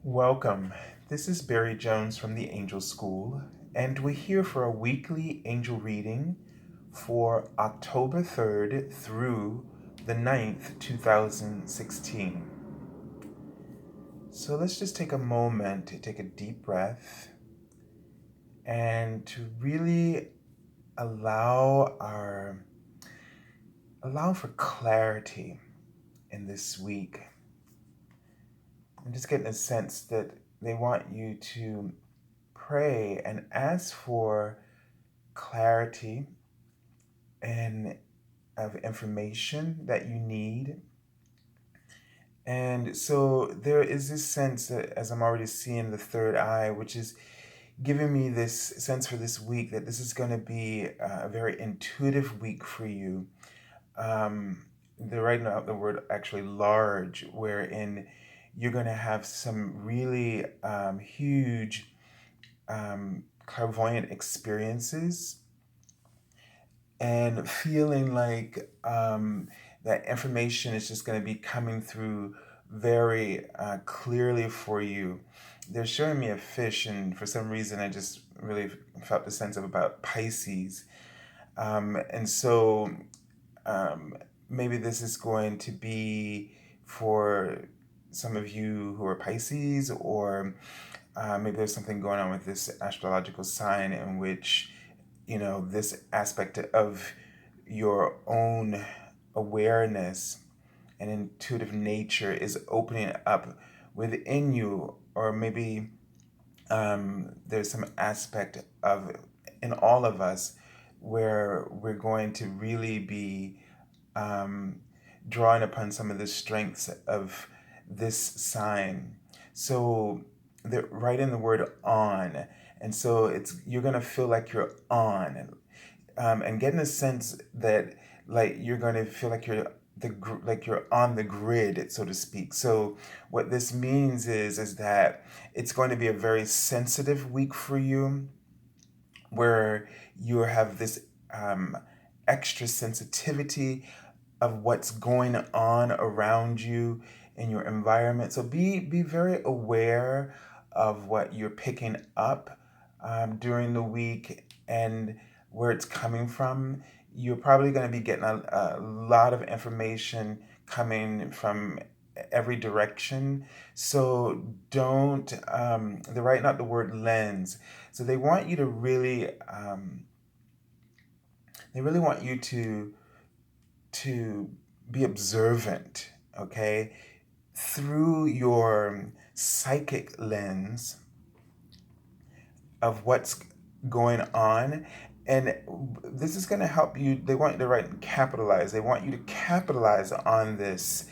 Welcome. This is Barry Jones from the Angel School, and we're here for a weekly angel reading for October 3rd through the 9th, 2016. So let's just take a moment to take a deep breath and to really allow our allow for clarity in this week. I'm just getting a sense that they want you to pray and ask for clarity and of information that you need. And so there is this sense that, as I'm already seeing the third eye, which is giving me this sense for this week that this is going to be a very intuitive week for you. They're writing out the word actually large, wherein you're going to have some really huge clairvoyant experiences and feeling like that information is just going to be coming through very clearly for you. They're showing me a fish, and for some reason, I just really felt the sense of about Pisces. And so maybe this is going to be for some of you who are Pisces, or maybe there's something going on with this astrological sign in which this aspect of your own awareness and intuitive nature is opening up within you, or maybe there's some aspect of in all of us where we're going to really be um, drawing upon some of the strengths of this sign. So they're writing the word on, and so it's you're gonna feel like you're on, and getting a sense that like you're gonna feel like like you're on the grid, so to speak. So what this means is that it's going to be a very sensitive week for you, where you have this extra sensitivity of what's going on around you in your environment. So be very aware of what you're picking up during the week and where it's coming from. You're probably going to be getting a lot of information coming from every direction. So don't, they're writing out the word lens. So they really want you to be observant, okay, through your psychic lens of what's going on. And this is going to help you. They want you to write and capitalize. They want you to capitalize on this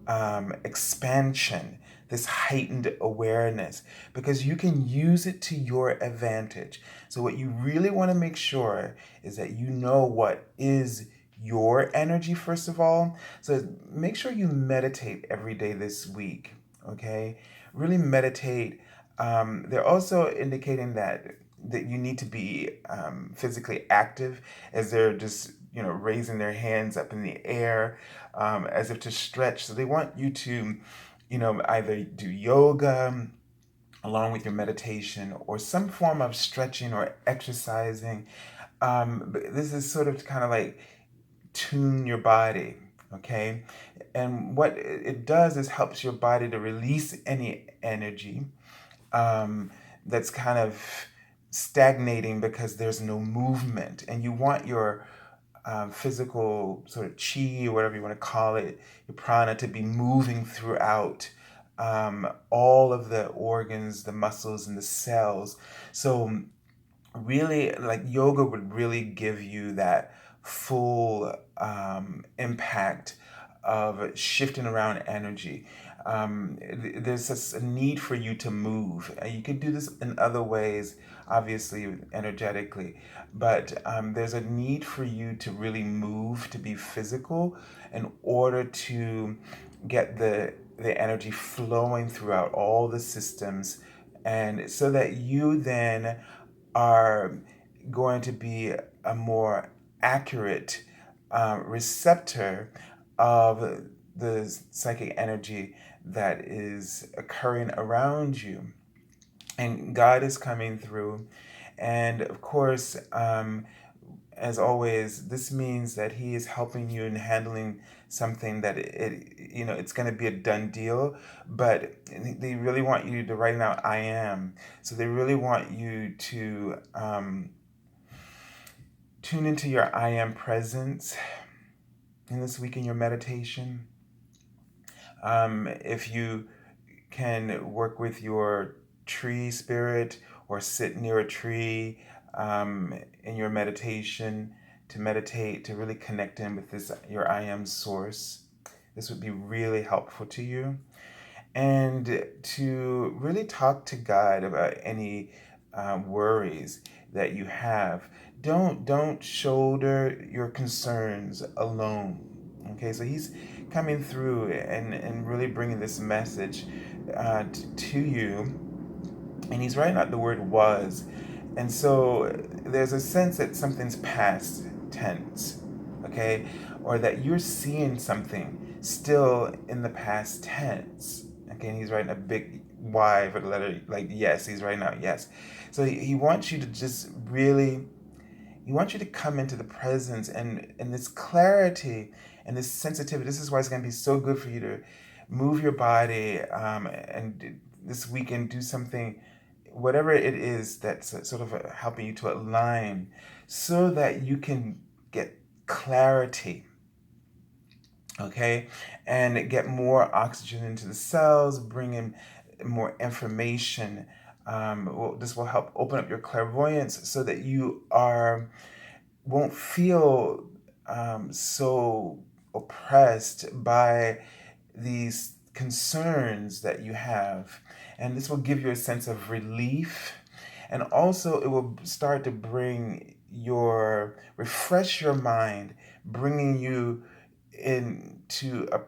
expansion, this heightened awareness, because you can use it to your advantage. So, what you really want to make sure is that you know what is your energy, first of all. So, make sure you meditate every day this week, okay? Really meditate. They're also indicating that you need to be physically active, as they're just raising their hands up in the air as if to stretch. So they want you to either do yoga along with your meditation, or some form of stretching or exercising. But this is sort of kind of like tune your body, okay? And what it does is helps your body to release any energy that's kind of stagnating because there's no movement. And you want your physical sort of chi, or whatever you want to call it, your prana, to be moving throughout all of the organs, the muscles, and the cells. So really, like, yoga would really give you that full impact of shifting around energy. There's a need for you to move. You could do this in other ways, obviously, energetically, but there's a need for you to really move, to be physical, in order to get the energy flowing throughout all the systems, and so that you then are going to be a more accurate receptor of the psychic energy that is occurring around you. And God is coming through. And of course, as always, this means that He is helping you in handling something that it's going to be a done deal. But they really want you to write out I am. So they really want you to tune into your I am presence in this week in your meditation. If you can work with your tree spirit or sit near a tree in your meditation to meditate, to really connect in with this, your I am source. This would be really helpful to you. And to really talk to God about any worries that you have. Don't shoulder your concerns alone. Okay, so He's coming through and really bringing this message to you, and He's writing out the word was. And so there's a sense that something's past tense, okay, or that you're seeing something still in the past tense. Okay, and He's writing a big Y for the letter, like yes. He's writing out yes. So he wants you to just really, He wants you to come into the presence and this clarity and this sensitivity. This is why it's going to be so good for you to move your body and this weekend do something, whatever it is that's sort of helping you to align so that you can get clarity, okay, and get more oxygen into the cells, bring in more information. This will help open up your clairvoyance so that you won't feel so oppressed by these concerns that you have. And this will give you a sense of relief. And also, it will start to refresh your mind, bringing you into a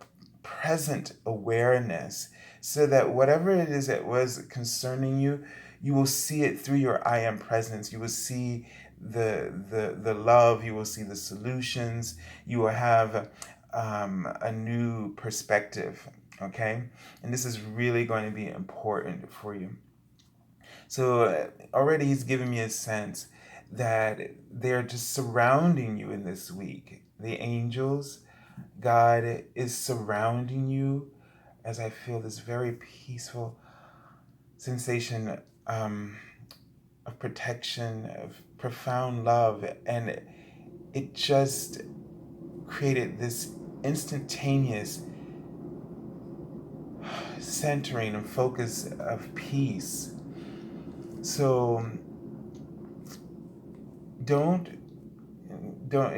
present awareness so that whatever it is that was concerning you, you will see it through your I am presence. You will see the love, you will see the solutions, you will have a new perspective, okay? And this is really going to be important for you. So already He's given me a sense that they're just surrounding you in this week. The angels, God is surrounding you as I feel this very peaceful sensation of protection, of profound love. And it just created this instantaneous centering and focus of peace. So don't,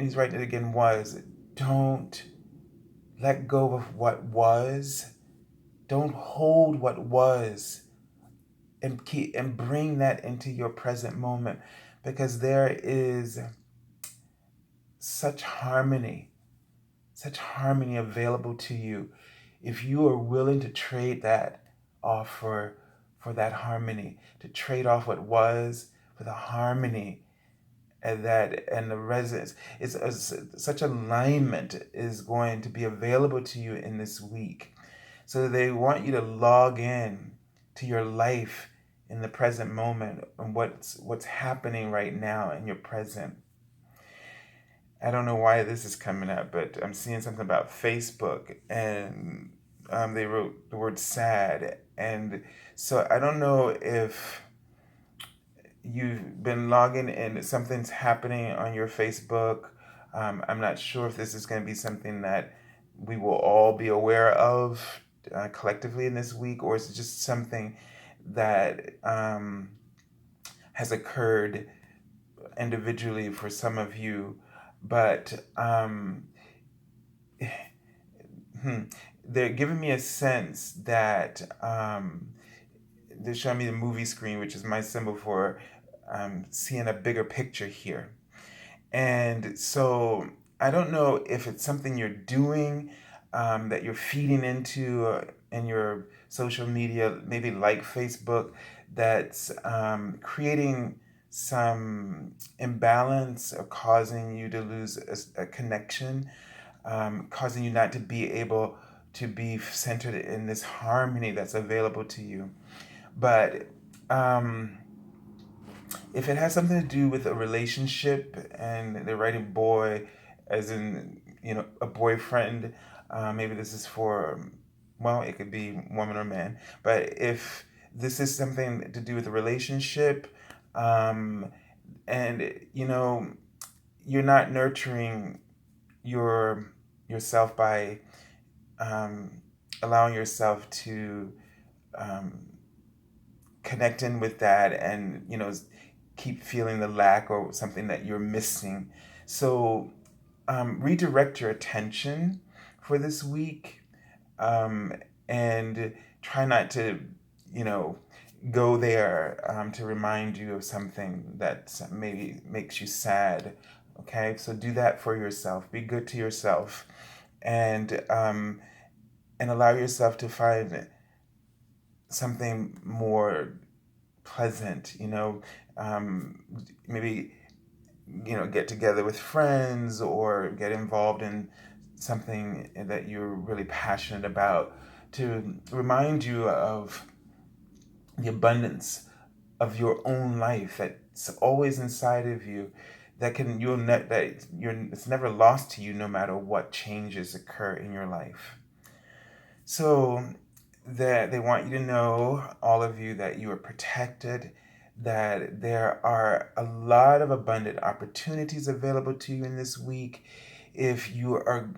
he's writing it again, don't let go of what was. Don't hold what was and bring that into your present moment, because there is such harmony available to you if you are willing to trade that off for that harmony, to trade off what was for the harmony and the resonance. Such alignment is going to be available to you in this week. So they want you to log in to your life in the present moment and what's happening right now in your present. I don't know why this is coming up, but I'm seeing something about Facebook, and they wrote the word sad. And so I don't know if you've been logging in, something's happening on your Facebook. I'm not sure if this is going to be something that we will all be aware of collectively in this week, or is it just something that has occurred individually for some of you. But they're giving me a sense that they're showing me the movie screen, which is my symbol for seeing a bigger picture here. And so I don't know if it's something you're doing that you're feeding into in your social media, maybe like Facebook, that's creating some imbalance or causing you to lose a connection, causing you not to be able to be centered in this harmony that's available to you. But um, if it has something to do with a relationship, and they're writing boy as in, a boyfriend, maybe this is for, well, it could be woman or man, but if this is something to do with a relationship, um, and you're not nurturing your yourself by um, allowing yourself to um, connect in with that, and keep feeling the lack or something that you're missing. So redirect your attention for this week, um, and try not to you know go there to remind you of something that maybe makes you sad. Okay, so do that for yourself. Be good to yourself, and allow yourself to find something more pleasant. Maybe get together with friends, or get involved in something that you're really passionate about, to remind you of the abundance of your own life that's always inside of you, that can you'll ne- that you're it's never lost to you, no matter what changes occur in your life. So that they want you to know, all of you, that you are protected, that there are a lot of abundant opportunities available to you in this week if you are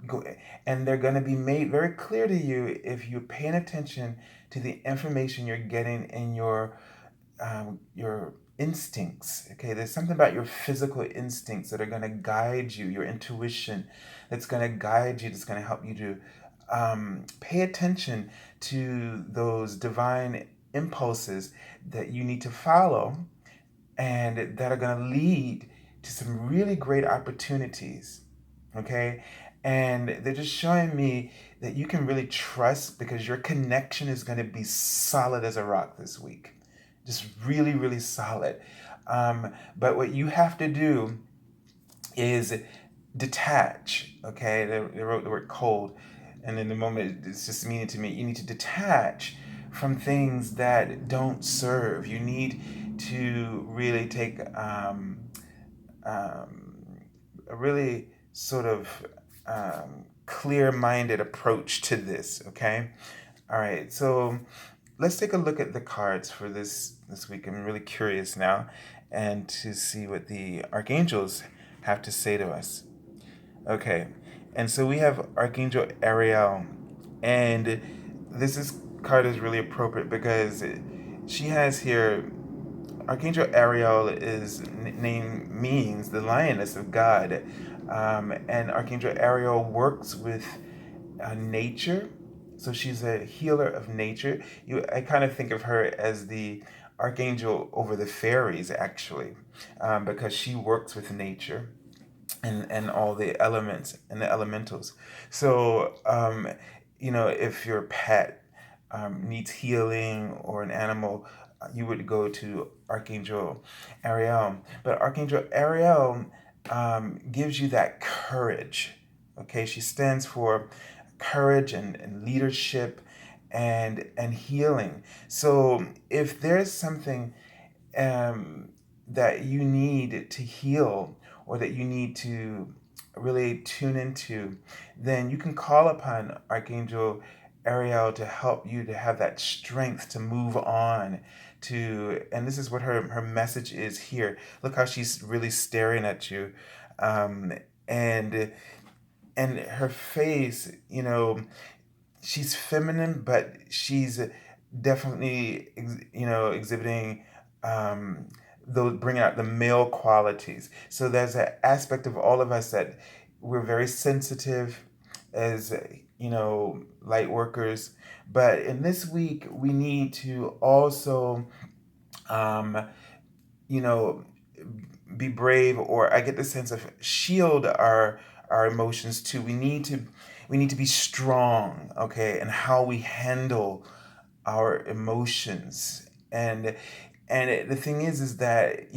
go and they're going to be made very clear to you if you're paying attention to the information you're getting in your instincts. Okay, there's something about your physical instincts that are going to guide you, your intuition that's going to guide you, that's going to help you to pay attention to those divine impulses that you need to follow, and that are going to lead to some really great opportunities. Okay, and they're just showing me that you can really trust, because your connection is going to be solid as a rock this week, just really, really solid. But what you have to do is detach. Okay, they wrote the word cold, and in the moment it's just meaning to me, you need to detach from things that don't serve. You need to really take a really sort of clear-minded approach to this. Okay, all right. So let's take a look at the cards for this week. I'm really curious now, and to see what the archangels have to say to us. Okay, and so we have Archangel Ariel, and card is really appropriate because she has here, Archangel Ariel is name means the lioness of God, and Archangel Ariel works with nature. So she's a healer of nature. I kind of think of her as the archangel over the fairies, actually, because she works with nature and all the elements and the elementals. So, if your pet needs healing, or an animal, you would go to Archangel Ariel. But Archangel Ariel gives you that courage. Okay, she stands for courage and leadership and healing. So if there's something um, that you need to heal, or that you need to really tune into, then you can call upon Archangel Ariel to help you to have that strength to move on. And this is what her message is here. Look how she's really staring at you, um, and and her face, she's feminine, but she's definitely, exhibiting um, those, bringing out the male qualities. So there's an aspect of all of us that we're very sensitive as, light workers. But in this week, we need to also, um, you know, be brave, or I get the sense of shield our emotions too. We need to be strong, okay, and how we handle our emotions. And the thing is that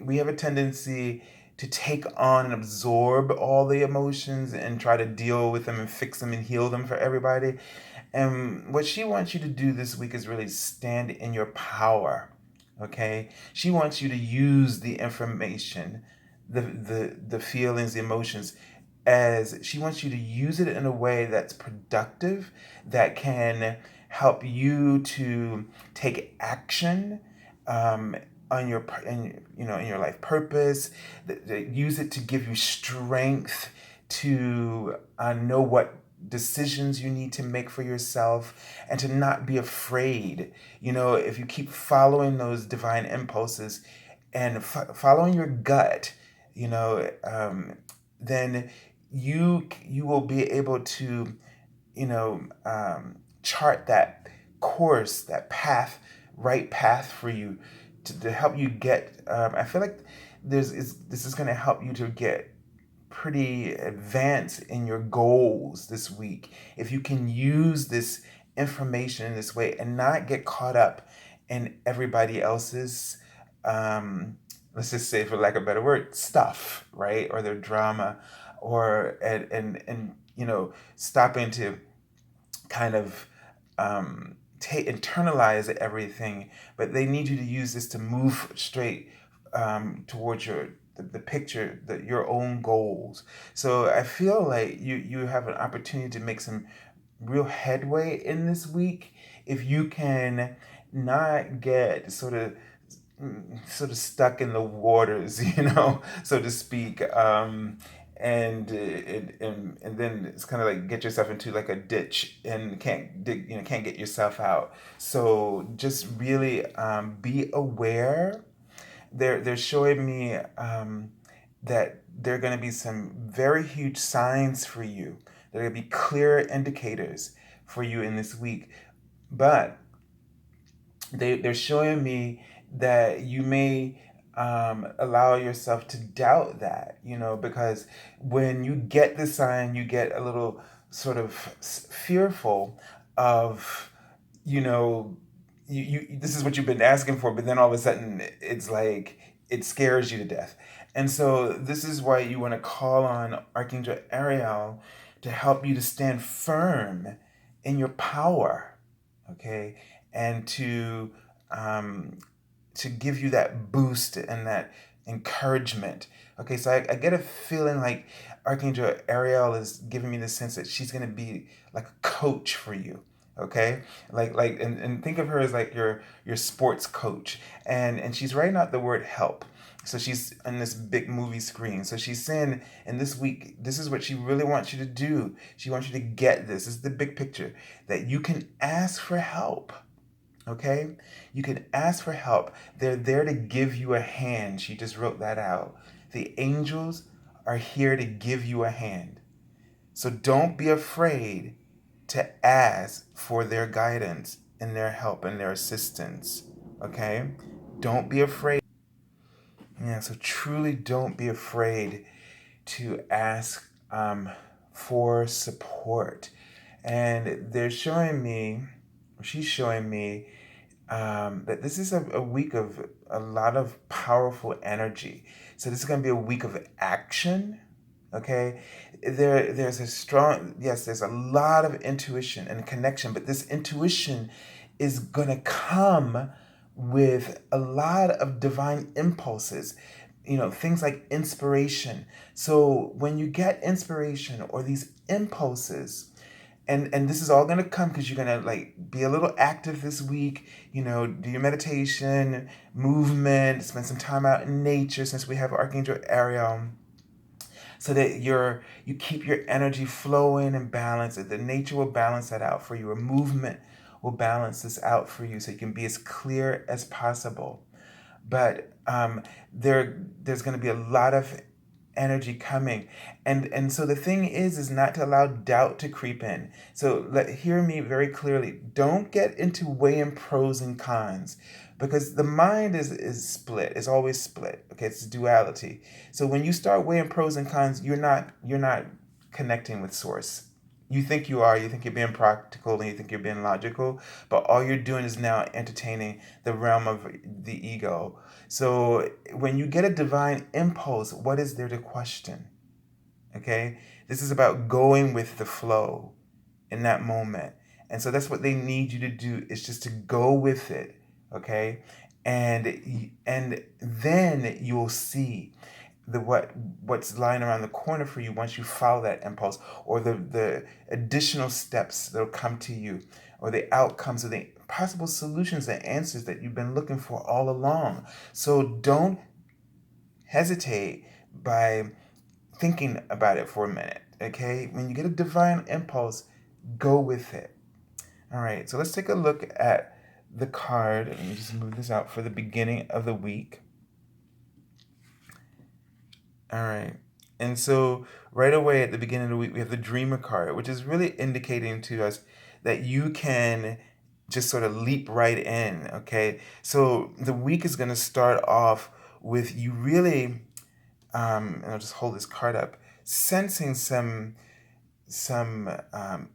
we have a tendency to take on and absorb all the emotions and try to deal with them and fix them and heal them for everybody. And what she wants you to do this week is really stand in your power. Okay? She wants you to use the information, the feelings, the emotions, as she wants you to use it in a way that's productive, that can help you to take action um, on your in your life purpose. That use it to give you strength to know what decisions you need to make for yourself, and to not be afraid. If you keep following those divine impulses and following your gut, then you will be able to chart that course, that path, right path for you, to help you get. I feel like this is going to help you to get pretty advanced in your goals this week if you can use this information in this way and not get caught up in everybody else's, let's just say, for lack of a better word, stuff, right? Or their drama, or and stopping to kind of internalize everything. But they need you to use this to move straight towards the picture, your own goals. So I feel like you have an opportunity to make some real headway in this week if you can not get sort of stuck in the waters, so to speak. And then it's kind of like get yourself into like a ditch and can't get yourself out. So just really be aware. They're showing me that there are going to be some very huge signs for you. There are going to be clear indicators for you in this week. But they're showing me that you may allow yourself to doubt that, because when you get the sign, you get a little sort of fearful of, you know, this is what you've been asking for, but then all of a sudden it's like it scares you to death. And so this is why you want to call on Archangel Ariel to help you to stand firm in your power, okay, and um, to give you that boost and that encouragement. Okay, so I get a feeling like Archangel Ariel is giving me the sense that she's going to be like a coach for you. Okay, and think of her as like your sports coach, and she's writing out the word help. So she's on this big movie screen. So she's saying, in this week, this is what she really wants you to do. She wants you to get this. This is the big picture, that you can ask for help. Okay? You can ask for help. They're there to give you a hand. She just wrote that out. The angels are here to give you a hand. So don't be afraid to ask for their guidance and their help and their assistance. Okay? Don't be afraid. Yeah, so truly don't be afraid to ask for support. And she's showing me that this is a week of a lot of powerful energy. So this is going to be a week of action. Okay, there's a lot of intuition and connection, but this intuition is going to come with a lot of divine impulses, things like inspiration. So when you get inspiration or these impulses, and this is all going to come because you're going to like be a little active this week, do your meditation, movement, spend some time out in nature, since we have Archangel Ariel, so that you keep your energy flowing and balanced. That the nature will balance that out for you. A movement will balance this out for you, so you can be as clear as possible. But there's going to be a lot of energy coming, and so the thing is not to allow doubt to creep in. So hear me very clearly. Don't get into weighing pros and cons, because the mind is split. It's always split. Okay, it's duality. So when you start weighing pros and cons, you're not connecting with source. You think you are, you think you're being practical and you think you're being logical, but all you're doing is now entertaining the realm of the ego. So when you get a divine impulse, what is there to question? Okay? This is about going with the flow in that moment. And so that's what they need you to do, is just to go with it. Okay? And then you'll see the what's lying around the corner for you once you follow that impulse, or the additional steps that'll come to you, or the outcomes, or the possible solutions, the answers that you've been looking for all along. So don't hesitate by thinking about it for a minute. Okay, when you get a divine impulse, go with it. All right, so let's take a look at the card. Let me just move this out for the beginning of the week. All right. And so right away at the beginning of the week, we have the Dreamer card, which is really indicating to us that you can just sort of leap right in. Okay. So the week is going to start off with you really, and I'll just hold this card up, sensing some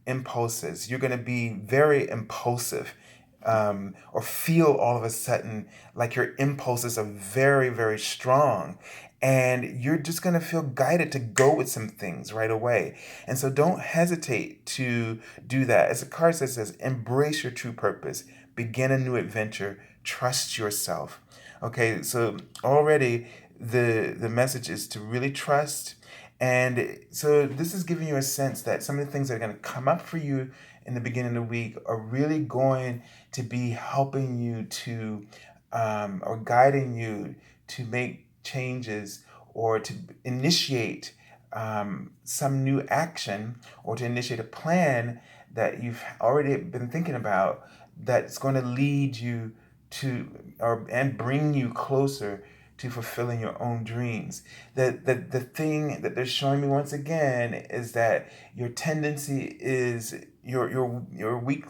impulses. You're going to be very impulsive, or feel all of a sudden like your impulses are very, very strong. And you're just going to feel guided to go with some things right away. And so don't hesitate to do that. As the card says, embrace your true purpose, begin a new adventure, trust yourself. Okay, so already the message is to really trust. And so this is giving you a sense that some of the things that are going to come up for you in the beginning of the week are really going to be helping you to, or guiding you to make changes, or to initiate some new action, or to initiate a plan that you've already been thinking about, that's going to lead you to, or and bring you closer to fulfilling your own dreams. The thing that they're showing me once again is that your tendency is your weak,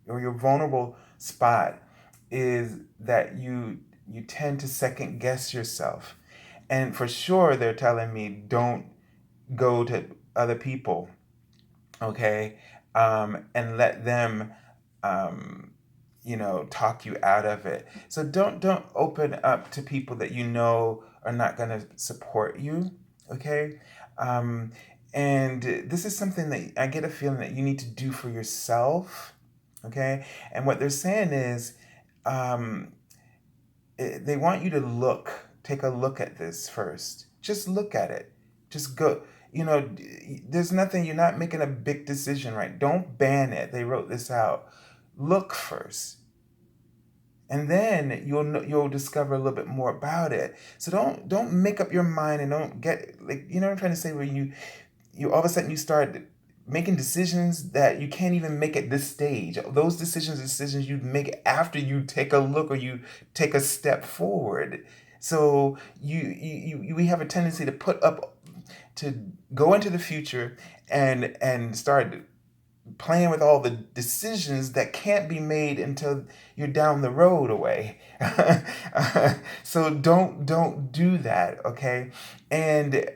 or your vulnerable spot is that you tend to second guess yourself. And for sure they're telling me don't go to other people, okay, and let them, um, talk you out of it. So don't open up to people that you know are not going to support you, okay. um, and this is something that I get a feeling that you need to do for yourself, okay. And what they're saying is, um, they want you to take a look at this first. Just look at it. Just go. There's nothing, you're not making a big decision, right? Don't ban it. They wrote this out. Look first. And then you'll discover a little bit more about it. So don't make up your mind, and don't get, like, what I'm trying to say, where you all of a sudden you start making decisions that you can't even make at this stage. Those decisions you make after you take a look, or you take a step forward. So we have a tendency to to go into the future and start playing with all the decisions that can't be made until you're down the road away. So don't do that, okay? And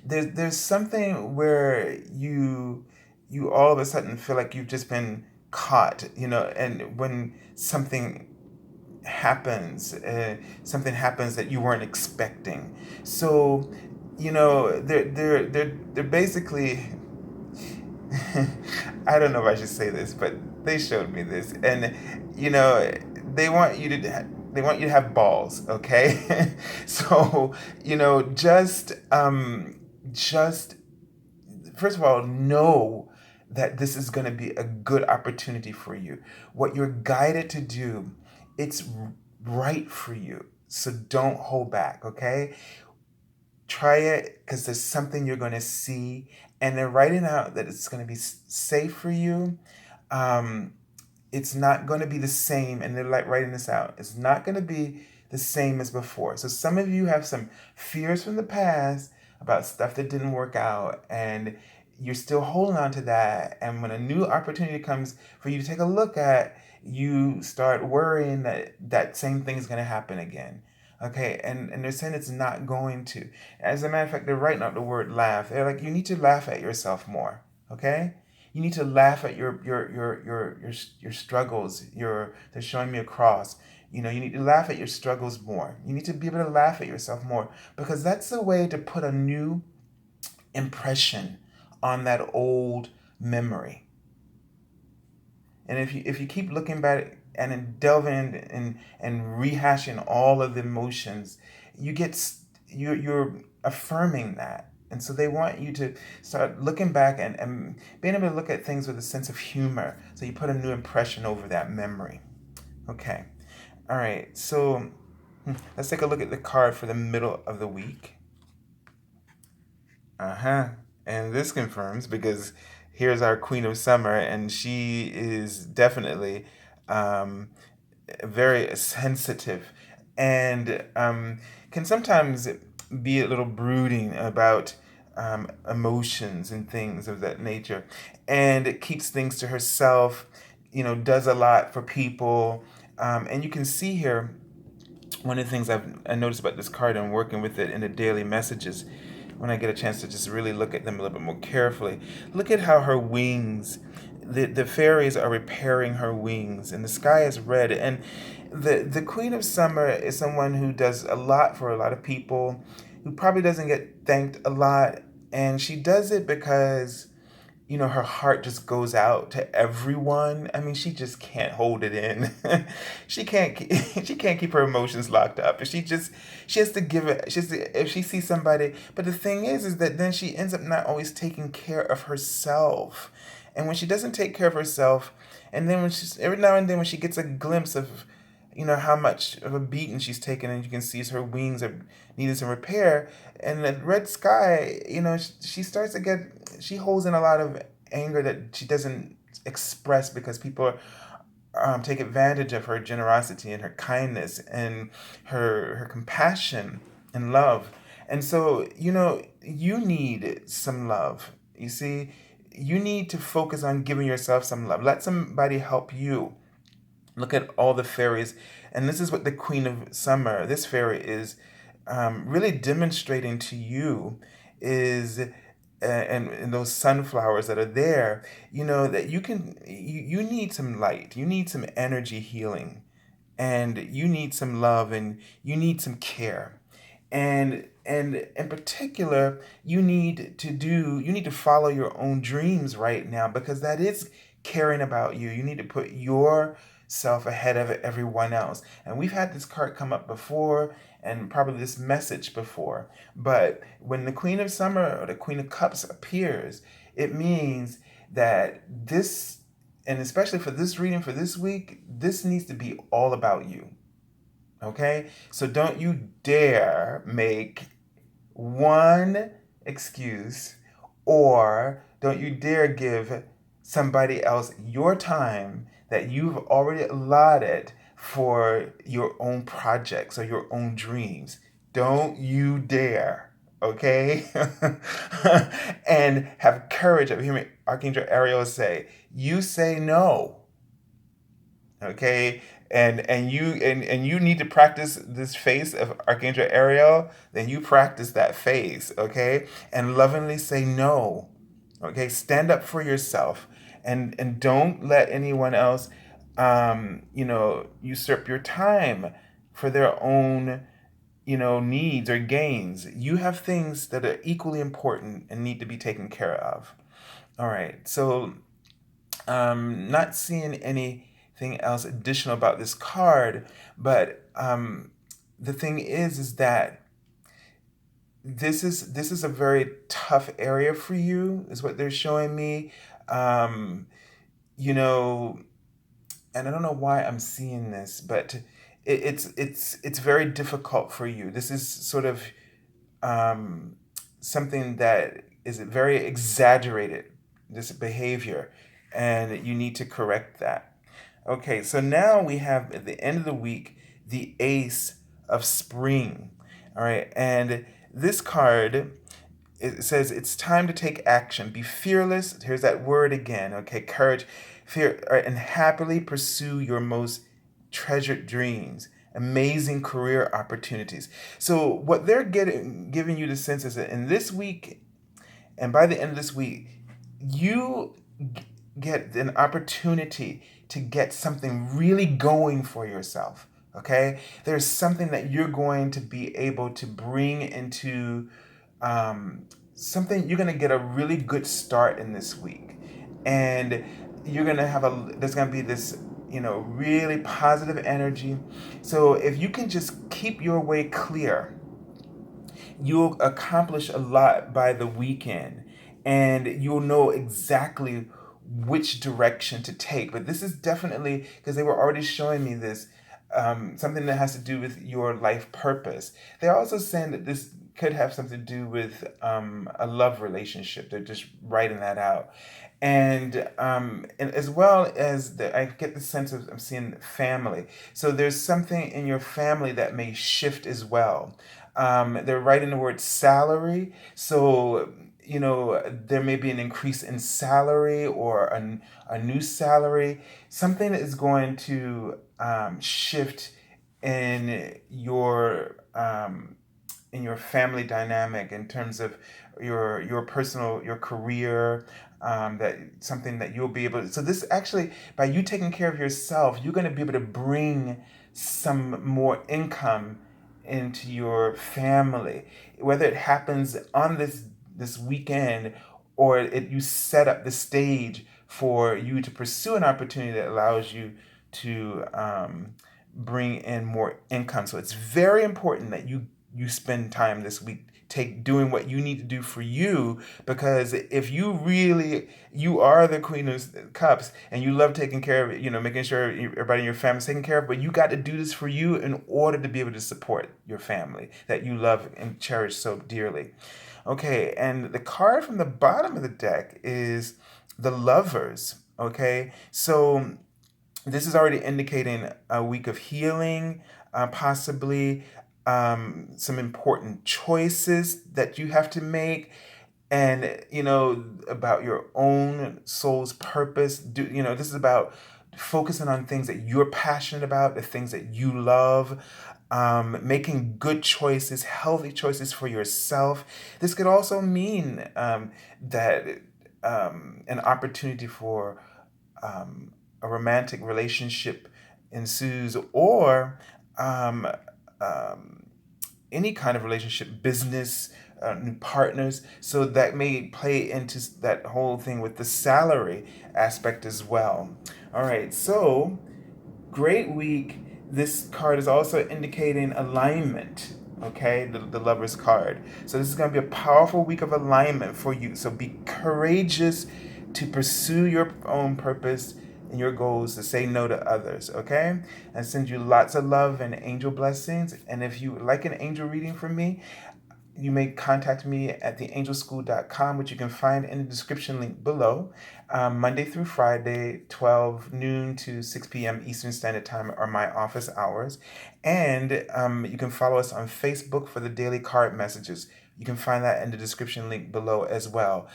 there's something where you all of a sudden feel like you've just been caught, and when something happens that you weren't expecting. So they're basically, I don't know if I should say this, but they showed me this, and they want you to have balls, okay? So just first of all, know that this is going to be a good opportunity for you. What you're guided to do, it's right for you. So don't hold back, okay? Try it, because there's something you're going to see, and they're writing out that it's going to be safe for you. Um, it's not going to be the same, and they're like writing this out. It's not going to be the same as before. So some of you have some fears from the past about stuff that didn't work out, and you're still holding on to that. And when a new opportunity comes for you to take a look at, you start worrying that that same thing is going to happen again. Okay, and they're saying it's not going to. As a matter of fact, they're writing out the word laugh. They're like, you need to laugh at yourself more. Okay, you need to laugh at your struggles. They're showing me a cross. You need to laugh at your struggles more. You need to be able to laugh at yourself more, because that's the way to put a new impression on that old memory. And if you keep looking back and then delving in and rehashing all of the emotions, you're affirming that. And so they want you to start looking back and being able to look at things with a sense of humor. So you put a new impression over that memory. Okay. All right. So let's take a look at the card for the middle of the week. Uh-huh. And this confirms, because here's our Queen of Summer, and she is definitely um, very sensitive, and can sometimes be a little brooding about emotions and things of that nature, and it keeps things to herself, does a lot for people. And you can see here, one of the things I noticed about this card and working with it in the daily messages, when I get a chance to just really look at them a little bit more carefully, look at how her wings, the fairies are repairing her wings, and the sky is red. And the Queen of Summer is someone who does a lot for a lot of people, who probably doesn't get thanked a lot, and she does it because her heart just goes out to everyone. I mean, she just can't hold it in. she can't. She can't keep her emotions locked up. She has to give it. She has to, if she sees somebody. But the thing is that then she ends up not always taking care of herself. And when she doesn't take care of herself, and then every now and then when she gets a glimpse of, how much of a beating she's taken, and you can see her wings are needing some repair, and the red sky, she starts to she holds in a lot of anger that she doesn't express, because people take advantage of her generosity and her kindness and her compassion and love. And so, you need some love. You see, you need to focus on giving yourself some love. Let somebody help you. Look at all the fairies. And this is what the Queen of Summer, this fairy, is really demonstrating to you is, and those sunflowers that are there, that you need some light, you need some energy healing, and you need some love, and you need some care. And in particular, you need to follow your own dreams right now, because that is caring about you. You need to put yourself ahead of everyone else. And we've had this card come up before, and probably this message before. But when the Queen of Summer or the Queen of Cups appears, it means that this, and especially for this reading for this week, this needs to be all about you. Okay? So don't you dare make one excuse, or don't you dare give somebody else your time that you've already allotted for your own projects or your own dreams. Don't you dare. Okay? And have courage of hearing Archangel Ariel say, you say no. Okay, and you need to practice this face of Archangel Ariel. Then you practice that face, okay, and lovingly say no. Okay, stand up for yourself, and don't let anyone else usurp your time for their own needs or gains. You have things that are equally important and need to be taken care of. All right, so not seeing anything else additional about this card, but the thing is that this is a very tough area for you, is what they're showing me. Um, you know, and I don't know why I'm seeing this, but it's very difficult for you. This is sort of um, something that is very exaggerated, this behavior, and you need to correct that. Okay, so now we have at the end of the week the Ace of Spring. All right, and this card, it says it's time to take action. Be fearless. Here's that word again. Okay, courage, fear, all right, and happily pursue your most treasured dreams. amazing career opportunities. So what they're giving you the sense is that in this week, and by the end of this week, you get an opportunity to get something really going for yourself. Okay? There's something that you're going to be able to bring into something, you're going to get a really good start in this week. And you're going to there's going to be this, really positive energy. So if you can just keep your way clear, you'll accomplish a lot by the weekend, and you'll know exactly which direction to take. But this is definitely, because they were already showing me this, something that has to do with your life purpose. They're also saying that this could have something to do with a love relationship. They're just writing that out. And as well as I get the sense of I'm seeing family. So there's something in your family that may shift as well. They're writing the word salary. So, there may be an increase in salary or a new salary. Something is going to shift in your family dynamic in terms of your personal, your career, that something that you'll be able to. So this actually, by you taking care of yourself, you're going to be able to bring some more income into your family, whether it happens on this weekend, or you set up the stage for you to pursue an opportunity that allows you to bring in more income. So it's very important that you spend time this week doing what you need to do for you, because if you are the queen of cups and you love taking care of it, making sure everybody in your family is taken care of, but you got to do this for you in order to be able to support your family that you love and cherish so dearly. Okay, and the card from the bottom of the deck is the Lovers. Okay, so this is already indicating a week of healing, possibly some important choices that you have to make, and about your own soul's purpose. This is about focusing on things that you're passionate about, the things that you love, making good choices, healthy choices for yourself. This could also mean that an opportunity for a romantic relationship ensues, or um, um, any kind of relationship, business, new partners. So that may play into that whole thing with the salary aspect as well. All right, so great week. This card is also indicating alignment. Okay, the Lover's card. So this is going to be a powerful week of alignment for you. So be courageous to pursue your own purpose and your goals, to say no to others. Okay, and send you lots of love and angel blessings. And if you would like an angel reading from me, you may contact me at theangelschool.com, which you can find in the description link below. Monday through Friday, 12 noon to 6 p.m. Eastern Standard Time are my office hours. And you can follow us on Facebook for the daily card messages. You can find that in the description link below as well.